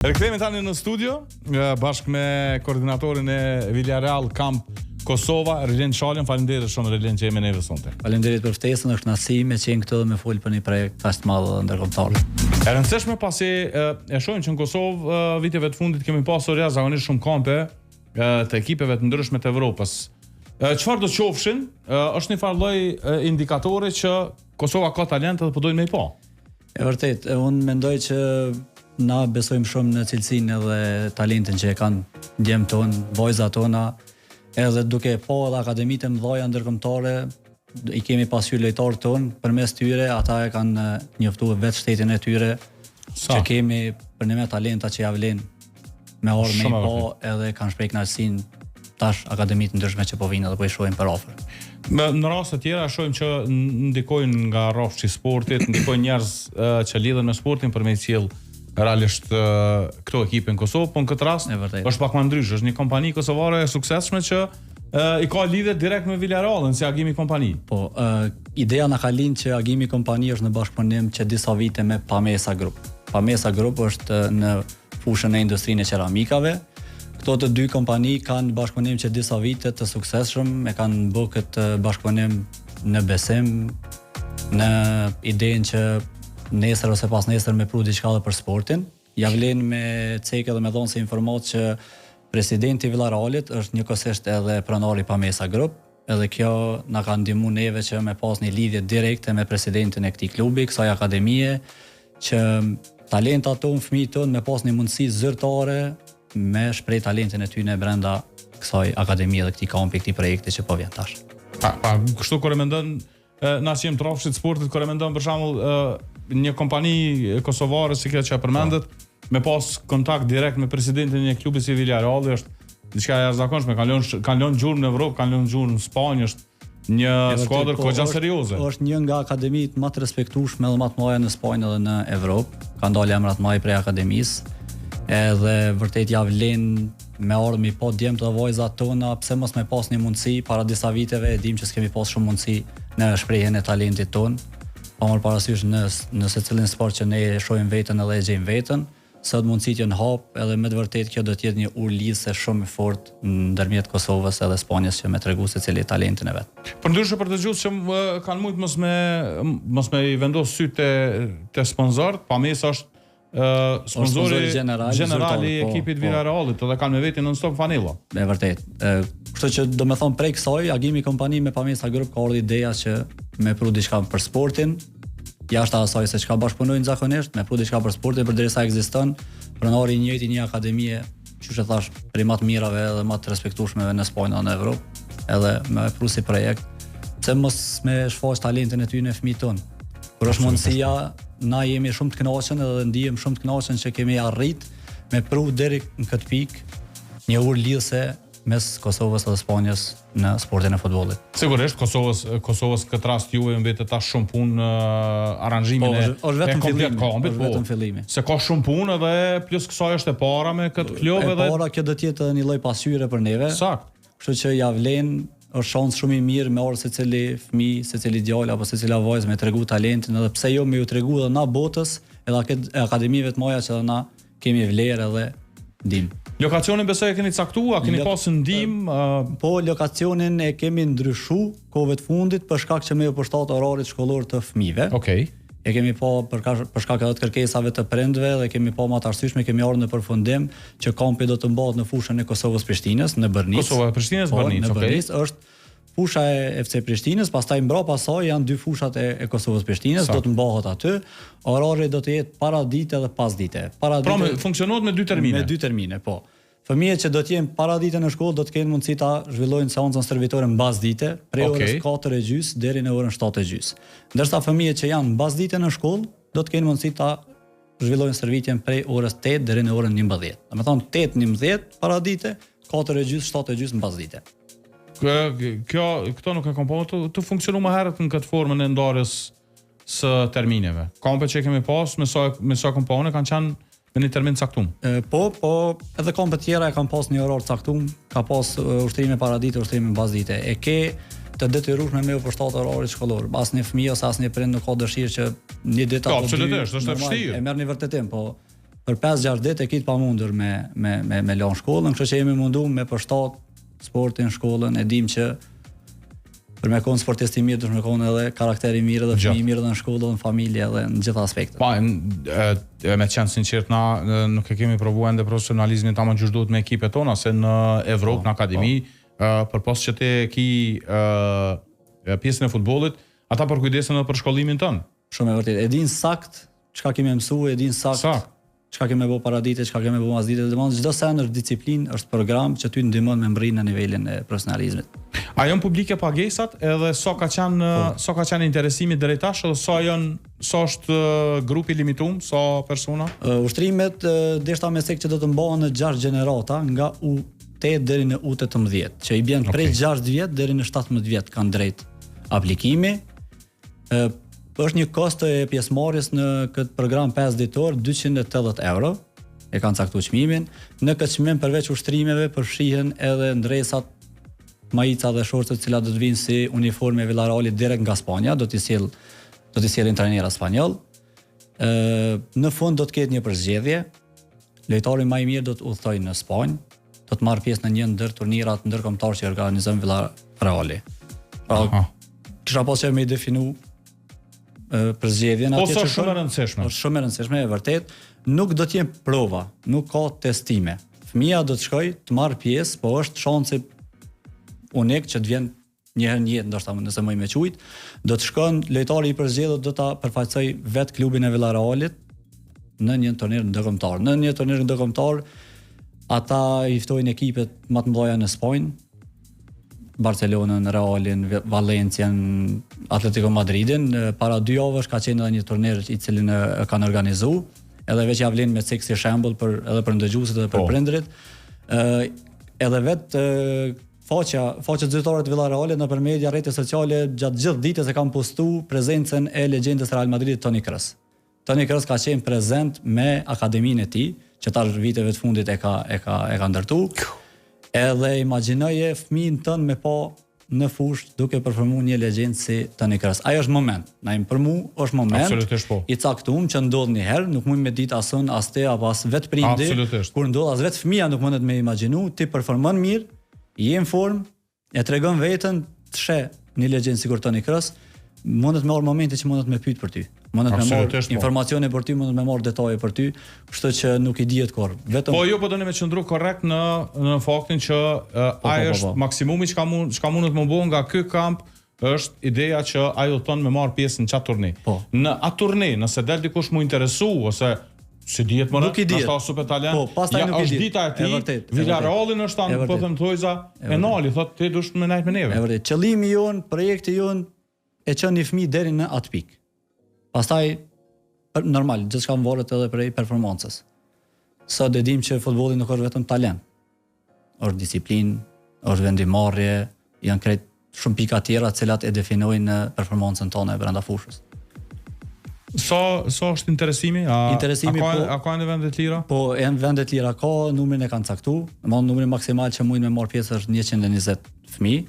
Rikthehemi tani në studio bashkë me koordinatorin e Villarreal Camp Kosova, Relent Shalën. Faleminderit shumë Relent që jemi neve sonte. Faleminderit për ftesën, është kënaqësi me qenë këtu dhe me fol për një projekt kaq të madh dhe ndërkombëtar. E rëndësishme pasi e shohim që në Kosovë viteve të fundit kemi pasur jashtëzakonisht shumë kampe të ekipeve të ndryshme të Evropës. Çfarë do të qofshin? Është një farë lloj indikatori që Kosova ka talent dhe po dojnë me i pa. E vërtet, unë mendoj që na besojmë shumë në cilësinë edhe talentin që e kanë djemt tonë, vajzat tona, edhe duke po edhe akademitë mëdha ndërkombëtare, i kemi pasur lojtarët tonë, përmes tyre ata e kanë njoftuar vetë shtetin e tyre, që kemi për një me talenta që ja vlen me orë me i po, edhe kanë shprej kënaqësinë tash akademitë ndryshme që po vinë edhe po i shohim për afër. Në raste të tjera shohim që ndikojnë nga rrafshi i sportit, ndikojnë njerëz që lidhen me sportin për me cilë realisht këto ekipe në Kosovë, po në këtë rast është pak më ndryshe, është një kompani kosovare e suksesshme që i ka lidhje direkt me Villarrealin si Agimi kompani. Po, ideja na ka lind që Agimi kompani është në bashkëpunim që disa vite me Pamesa Group. Pamesa Group është në fushën e industrinë e qeramikave. Këto të dy kompani kanë bashkëpunim që disa vite të suksesshëm, e kanë bërë këtë bashkëpunim në besim, në idenë që nesër ose pas nesër me pru diçka dhe për sportin. Ja vlen me cekë dhe me dhonë se informat që presidenti i Villarrealit është njëkohësisht edhe pronari Pamesa Group, edhe kjo na ka ndihmuar neve që me pas një lidhje direkte me presidentin e këtij klubi, kësaj akademie, që talentat tonë, fëmijët tonë me pas një mundësi zyrtare me shpreh talentin e tyre brenda kësaj akademie dhe këtij kampi, këtij projekti që po vjen tash. Kështu kur e mendon na që jemi trafshit sportit, kur e mendon për shembull një kompani kosovare si kjo që e përmendet, me pas kontakt direkt me presidentin e klubit si Villarreal është diçka e jashtëzakonshme, kanë lënë gjurmë në Evropë, kanë lënë gjurmë në Spanjë, është një skuadër goxha serioze. Është një nga akademitë më të respektueshme dhe më të mëdha në Spanjë dhe në Evropë, kanë dalë emra të mëdha prej akademisë. Edhe vërtet ja vlen me ardhmë po djemt dhe vajzat tona, pse mos me pas një mundësi para disa viteve, e dim që s'kemi pas shumë mundësi në shprehjen e talentit ton. Pa marrë parasysh në secilin sport që ne shohim veten edhe e gjejmë veten, sot mundësitë janë hap, edhe me të vërtetë kjo do të jetë një urlidhje shumë e fortë ndërmjet Kosovës edhe Spanjës që me tregu secili talentin e vet. Përndryshe për të gjithë që kanë mujt mos me i vendos sy te sponsorët, Pamesa është sponsori generali i ekipit Villarrealit, edhe kanë me veti non-stop fanella. Me vërtet. Kështu që do me thonë prej kësaj, Agimi kompani me Pamesa Group ka ardhur ideja që me pru diçka për sportin, jashtë asaj se çka bashkëpunojnë zakonisht, me pru diçka për sportin përderisa ekziston, pronari i njëjti një akademie, që thash, prej më të mirave dhe më të respektueshmeve në Spanjë dhe në Evropë, edhe me pru si projekt, pse mos me shfaq talentin e tyre në fëmijët tonë. Kur është mundësia, na jemi shumë të kënaqur edhe ndihem shumë të kënaqur që kemi arrit me pru deri në këtë pikë një urlidhse mes Kosovës dhe Spanjës në sportin e futbollit. Sigurisht Kosovës këtë rast juve mbetet tash shumë punë aranximin e komplet kampit, vetëm fillimi. Se ka shumë punë edhe plus kësaj është e para me këtë klub edhe para kjo do të jetë një lloj pasqyre për neve. Sakt. Kështu që ja vlen, është shans shumë i mirë me orë secili fëmijë, secili djalë apo secila vajzë me tregu talentin, edhe pse jo me ju tregu edhe na botës, edhe akademive të mëdha që na kemi vlerë edhe ndim. Lokacionin besoj e keni caktuar, keni pasur ndihmë? Po, lokacionin e kemi ndryshu kohëve të fundit për shkak që me u përshtat orarit shkollor të fëmijëve. Okej. E kemi po për shkak edhe të kërkesave të prindve dhe kemi po më të arsyeshme, kemi ardhur në përfundim që kampi do të mbahet në fushën e Kosovës Prishtinës në Bërnicë. Kosova Prishtinës Bërnicë, okej. Bërnicë është fusha e FC Prishtinës, pastaj mbrapa saj janë dy fushat e Kosovës Prishtinës, do të mbahet aty. Orari do të jetë para dite dhe pas dite. Pra funksionohet me dy termine. Me dy termine, po. Fëmijët që do të jenë para dite në shkollë do të kenë mundësi ta zhvillojnë seancën servitore mbas dite, prej orës 4:30 deri në orën 7:30. Ndërsa fëmijët që janë mbas dite në shkollë do të kenë mundësi ta zhvillojnë servitjen prej orës 8 deri në orën 11. Domethënë 8:11 para dite, 4:30, 7:30 mbas dite. Këto nuk e kam të funksionuar më herët në këtë formën e ndarjes së termineve. Kampet që kemi pas me sa kompone kanë qenë me një termin caktum. Po, edhe kampet tjera e kanë pas një orar caktum, ka pas ushtrime para dite, ushtrime mbas dite. E ke të detyrueshme me u përshtat orarit shkollor. Asnjë fëmijë ose asnjë prind nuk ka dëshirë që një ditë apo dy. Absolutisht, është e vështirë. E merrni vërtetim, po për 5-6 ditë e kitë pamundur me lënë shkollën, kështu që jemi mundu me përshtat sportin, shkollën, e dim që për me konë sportist i mirë, dush me konë edhe karakteri mirë dhe fëmijë mirë dhe në shkollë dhe në familje dhe në gjitha aspektet. Pa, me qenë sinqert, na nuk e kemi provu ende profesionalizmin ta më gjysh duhet me ekipet tona, se në Evropë, në akademi, për pos që te ki pjesën e futbollit, ata përkujdesen edhe për shkollimin tënë. Shumë e vërtet. E din sakt çka kemi mësu, e din sakt çka kemi bë paradite, çka kemi bë masdite, domethënë çdo sen është disiplinë, është program që ty ndihmon me mbrrin në nivelin e profesionalizmit. A janë publike pagesat edhe sa ka qenë interesimi deri tash, edhe sa është grupi limituar, sa persona? Ushtrimet deshta me sek që do të mbahen në 6 gjenerata nga U8 deri në U18, që i bën prej 6 vjet deri në 17 vjet kanë drejt aplikimi. Është një kosto e pjesëmarrjes në këtë program 5 ditor, 280 euro, e kanë caktuar çmimin. Në këtë çmim përveç ushtrimeve përfshihen edhe ndresat, majica dhe shortet të cilat do të vinë si uniforme Villarealit direkt nga Spanja, do t'i sjellin trajnera spanjoll. Në fund do të ketë një përzgjedhje. Lojtari më i mirë do të udhtojë në Spanjë, do të marrë pjesë në një ndër turnirat ndërkombëtar që organizon Villareali. Pra, kisha pasur me definu përzgjedhjen atje. Është shumë e rëndësishme. Është shumë e rëndësishme, e vërtet. Nuk do të jenë prova, nuk ka testime. Fëmia do të shkojë të marrë pjesë, po është shansi unik që të vjen një herë në jetë, ndoshta nëse më i me qujt, do të shkon lojtari i përzgjedhur do ta përfaqësoj vet klubin e Villarealit në një turnir ndërkombëtar. Në një turnir ndërkombëtar ata i ftojnë ekipet më të mëdha në Spanjë, Barcelonën, Realin, Valencian, Atletico Madridin. Para 2 javësh ka qenë edhe një turnir i cilin e kanë organizuar, edhe veç ja vlen me cek si shembull edhe për ndëgjuesit edhe për prindrit. Edhe vetë faqja zyrtare të Villarealit nëpër media, rrjetet sociale gjatë gjithë ditës e kanë postuar prezencën e legjendës Real Madridit Toni Kroos. Toni Kroos ka qenë prezent me akademinë e tij, që tash viteve të fundit e ka ndërtuar. Edhe imagjinoje fëmijën tënd me pa në fushë duke performuar një legjend si Toni Kroos. Ai është moment. Për mua është moment i caktuar që ndodh një herë, nuk mund me ditë asun as te apo as vet prindi. Kur ndodh as vet fëmia nuk mundet me imagjinu, ti performon mirë, je në formë, e tregon veten, të sheh një legjend sikur Toni Kroos, mundet me marr momente që mundet me pyet për ty. Mundet me marr informacione për ty, mundet me marr detaje për ty, kështu që nuk i dihet kurrë. Vetëm po doni me qëndru korrekt në faktin që ai është maksimumi çka mundet më bëu nga ky kamp, është ideja që ai do ton me marr pjesë në çat turni. Në atë turni, nëse del dikush më interesu ose si dihet më është super talent. Po, pastaj nuk i dihet. Është dita e tij. Villarealin është anë, po them thojza e nali, thotë ti dush më nejt me neve. Është vërtet. Qëllimi jon, projekti jon e çon një fëmijë deri në atë pikë. Pastaj normal, gjithçka varet edhe prej performancës. Sot e dim që futbolli nuk është vetëm talent. Është disiplinë, është vendimarrje, janë krejt shumë pika tjera të cilat e definojnë performancën tonë brenda fushës. Sa është interesimi? A ka në vende të tjera? Po, janë vende të tjera, ka numrin e kanë caktuar. Domthonë numri maksimal që mundin me marr pjesë është 120 fëmijë.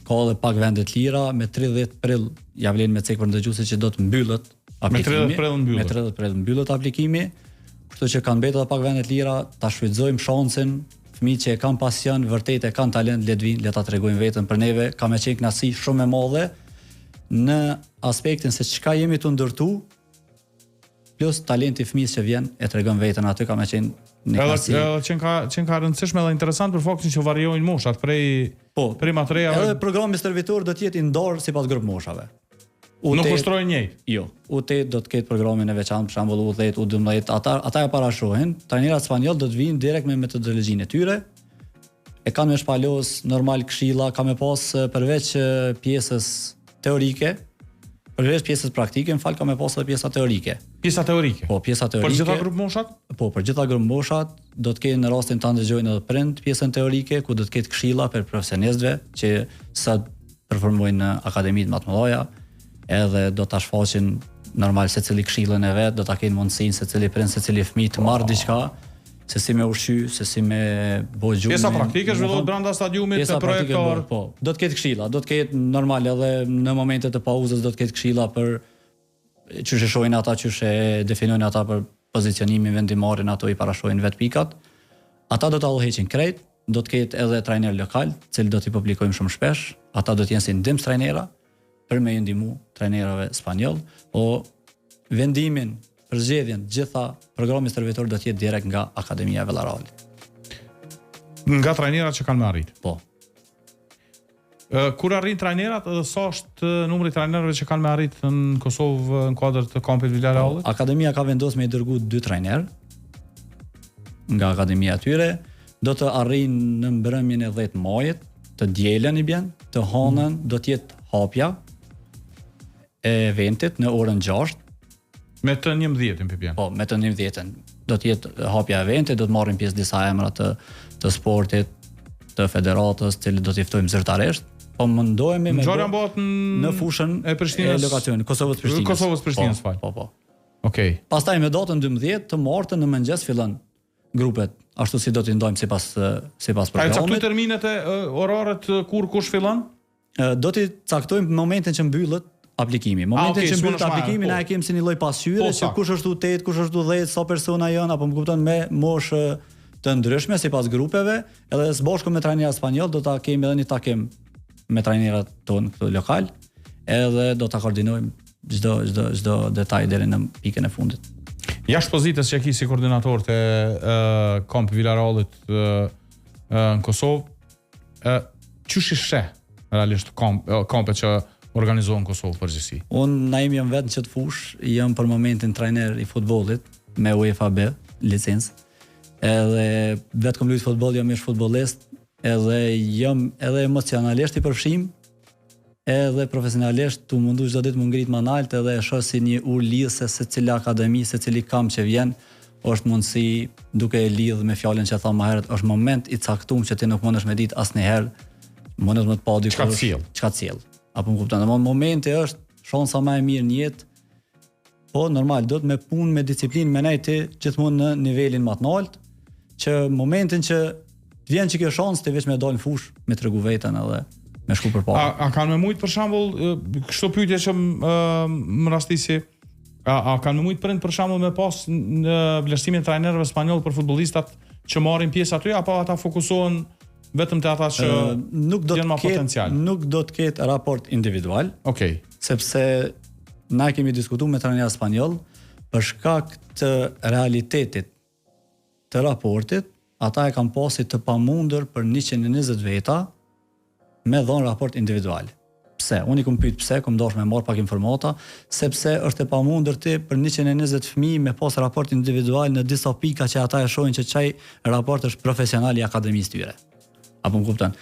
Ka edhe pak vende të tjera, me 30 prill ja vlen me cek për ndëgjuesit që do të mbyllet aplikimi. Me 30 prill mbyllet aplikimi. Kështu që kanë mbetur edhe pak vende të tjera, ta shfrytëzojmë shansin. Fëmijë që e kanë pasion, vërtet e kanë talent, le të vinë, le ta tregojnë veten për neve. Ka më qenë kënaqësi shumë e madhe në aspektin se çka jemi të ndërtu, plus talenti i fëmijës që vjen e tregon veten aty, ka më qenë një klasi. Që ka rëndësishme dhe interesant për faktin që variojnë moshat prej materiave. Edhe programi stërvitor do të jetë i ndarë sipas grup moshave. Nuk ushtrojnë njëjtë. Jo, U8 do të ketë programin e veçantë, për shembull U10, U12, ata e parashohin, trajnerat spanjoll do të vinë direkt me metodologjinë e tyre. E kanë me shpalos normal këshilla, ka me pas përveç pjesës teorike, përveç pjesës praktike, ka me pas edhe pjesa teorike. Pjesa teorike? Po, pjesa teorike. Për gjitha grup moshat? Po, për gjitha grup moshat, do të ketë në rastin të ndëgjojnë edhe prind pjesën teorike, ku do të ketë këshilla për profesionistëve që sa performojnë në akademitë më të mëdha, edhe do ta shfaqin normal secili këshillën e vet, do ta kenë mundësinë secili prind, secili fëmijë të marrë diçka, se si me ushqy, se si me bëj gjumin. Pjesa praktike zhvillohet brenda stadiumit të projektor. Po, do të ketë këshilla, do të ketë normal edhe në momentet e pauzës do të ketë këshilla për çysh e shohin ata, çysh e definojnë ata për pozicionimin vendimarin ato i parashojnë vet pikat. Ata do ta udhëheqin krejt, do të ketë edhe trajner lokal, cili do t'i publikojmë shumë shpesh. Ata do të jenë si ndihmës trajnera për me i ndihmu trajnerave spanjoll, po vendimin, përzgjedhjen, gjitha programi stërvitor do të jetë direkt nga Akademia Villarreal. Nga trajnerat që kanë me arrit. Po. Kur arrin trajnerat, edhe sa është numri i trajnerëve që kanë me arrit në Kosovë në kuadër të kampit Villarreal? Akademia ka vendosur me i dërgu 2 trajner nga akademia e tyre, do të arrijnë në mbrëmjen e 10 majit, të dielën i bjen, të hënën do të jetë hapja e eventit në orën 6. Me të 11-in pipjen. Po, me të 11-in do të jetë hapja e eventit, do të marrin pjesë disa emra të sportit, të federatës, të cilët do t'i ftojmë zyrtarisht. Po mundohemi me në fushën e Prishtinës, lokacionit Kosovës Prishtinës. Kosovës Prishtinës, fal. Po. Okej. Pastaj me datën 12 të martën në mëngjes fillon grupet, ashtu si do t'i ndajmë sipas programit. Ai caktoj terminet e oraret kur kush fillon? Do t'i caktojmë momentin që mbyllet aplikimi. Momentin që mbyllet aplikimi na e kemi si një lloj pasqyre që kush është u 8, kush është u 10, sa persona janë, apo më kupton, me moshë të ndryshme sipas grupeve, edhe së bashku me trajnerat spanjoll do ta kemi edhe një takim me trajnerat tonë këtu lokal, edhe do ta koordinojmë çdo detaj deri në pikën e fundit. Jashtë pozitës që ki si koordinator të kampi Villarrealit në Kosovë, çush i sheh realisht kampet që organizohen në Kosovë përgjithësi? Unë jam vetë në çet fush, jam për momentin trajner i futbollit me UEFA B licencë. Edhe vetë kom luajtur futboll, jam ish futbollist, edhe jam edhe emocionalisht i përfshim, edhe profesionalisht tu mundu çdo ditë më ngrit më lart, edhe e shoh si një lidhse se cila akademi, se cili kamp që vjen, është mundësi duke e lidh me fjalën që tha më herët, është moment i caktuar që ti nuk mundesh me ditë asnjëherë, mundesh më të pa dikush çka sjell. Apo më kupton, momenti është shansa më e mirë në jetë. Po normal, do të me punë, me disiplinë, me nejti gjithmonë në nivelin më të lartë, që momentin që vjen që kjo shansë të veç me dalë në fush, me tregu veten edhe me shku përpara. A kanë me mujt për shembull kështu pyetje që më rastisi, a kanë me mujt për shembull me pas në vlerësimin e trajnerëve spanjoll për futbollistat që marrin pjesë aty, apo ata fokusohen vetëm te ata që janë më potencial? Nuk do të ketë raport individual. Okej. Sepse na kemi diskutuar me trajnerët spanjoll për shkak të realitetit të raportit, ata e kanë pasi të pamundur për 120 veta me dhënë raport individual. Pse? Unë i kom pyet pse, kom dashur me marr pak informata, sepse është e pamundur ti për 120 fëmijë me pas raport individual në disa pika që ata e shohin që çaj raport është profesional i akademisë tyre. Apo më kupton?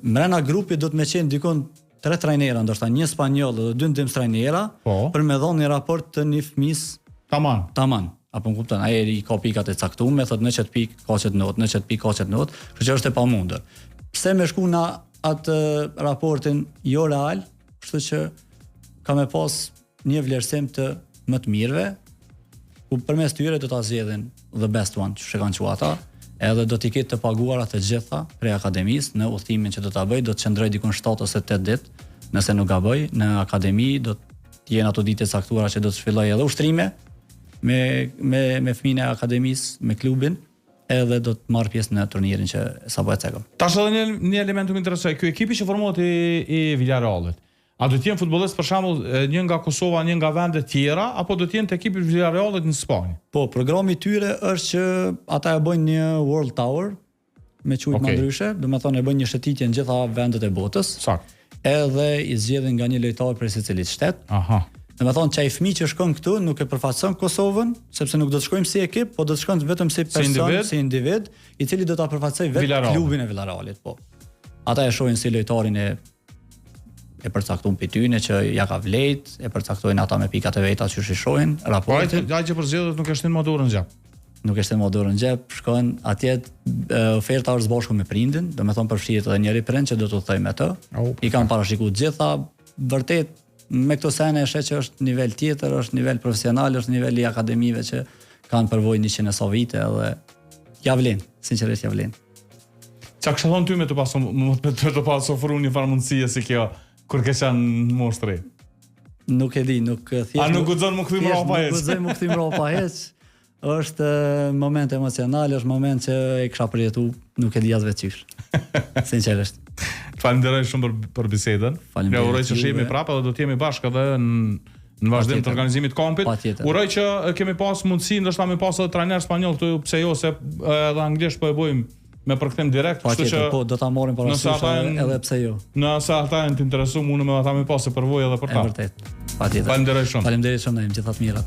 Mrena grupit do të më qenë dikon 3 trajnera, ndoshta një spanjoll dhe 2 ndihmës trajnera, për me dhënë një raport të një fëmis taman. Apo më kupton, ai i ka pikat e caktuara, thotë në çet pikë ka çet not, në çet pikë ka çet not, kështu që është e pamundur. Pse më shku na atë raportin jo real, kështu që ka me pas një vlerësim të më të mirëve, ku përmes tyre do ta zgjedhin the best one, që kanë thënë ata, edhe do t'i ketë të paguara të gjitha prej akademisë në udhëtimin që do ta bëj, do të qëndroj dikon 7 ose 8 ditë, nëse nuk gaboj, në akademi do të jenë ato ditë të caktuara që do të zhvilloj edhe ushtrime me fëmijën e akademisë, me klubin, edhe do të marr pjesë në turnirin që sapo e cekëm. Tash edhe një element që më interesoi, ky ekipi që formohet i Villarrealit, a do të jenë futbollistë për shembull një nga Kosova, një nga vende tjera, apo do të jenë te ekipi i Villarrealit në Spanjë? Po, programi i tyre është që ata e bëjnë një World Tour me quajtur më ndryshe, do të thonë e bëjnë një shëtitje në gjitha vendet e botës. Sakt. Edhe i zgjedhin nga një lojtar prej secilit shtet. Aha. Do të thonë çaj fëmijë që shkon këtu nuk e përfaqëson Kosovën, sepse nuk do të shkojmë si ekip, po do të shkojmë vetëm si person, si individ, i cili do ta përfaqësoj vetë klubin e Villarrealit, po. Ata e shohin si lojtarin e përcaktuar pyetjene që ja ka vlejt, e përcaktojnë ata me pikat e veta që i shohin, raportin. Ai që përzgjedhet nuk e shtin më dorën në xhep. Nuk e shtin më dorën në xhep, shkon atje oferta është bashku me prindin, do të thonë përfshihet edhe njëri prind që do të udhtojë me të. I kanë parashikuar gjitha, vërtet me këto sene e sheh që është nivel tjetër, është nivel profesional, është nivel i akademive që kanë përvojë 100 e sa vite edhe ja vlen, sinqerisht ja vlen. Çka kisha thonë ty me të pas ofruar një farë mundësie si kjo kur ke qenë moshtri? Nuk e di, nuk thjesht. A nuk guxon më kthim rropa hiç? Nuk guxoj më kthim rropa hiç. Është moment emocional, është moment që e kisha përjetu, nuk e di as vetë qysh. Sinqerisht. Falenderoj shumë për bisedën. Faleminderit Uroj që shihemi prapë dhe do të jemi bashkë edhe në vazhdim të organizimit të kampit. Uroj që kemi pas mundësi ndoshta me pas edhe trajner spanjoll këtu, pse jo, se edhe anglisht po e bëjmë me përkthim direkt, kështu që po do ta marrim parasysh edhe pse jo. Nëse ata janë të interesuar, unë me ata më pas e përvoj edhe për ta. Vërtet. Patjetër. Faleminderoj shumë. Faleminderit shumë, gjithatë mirat.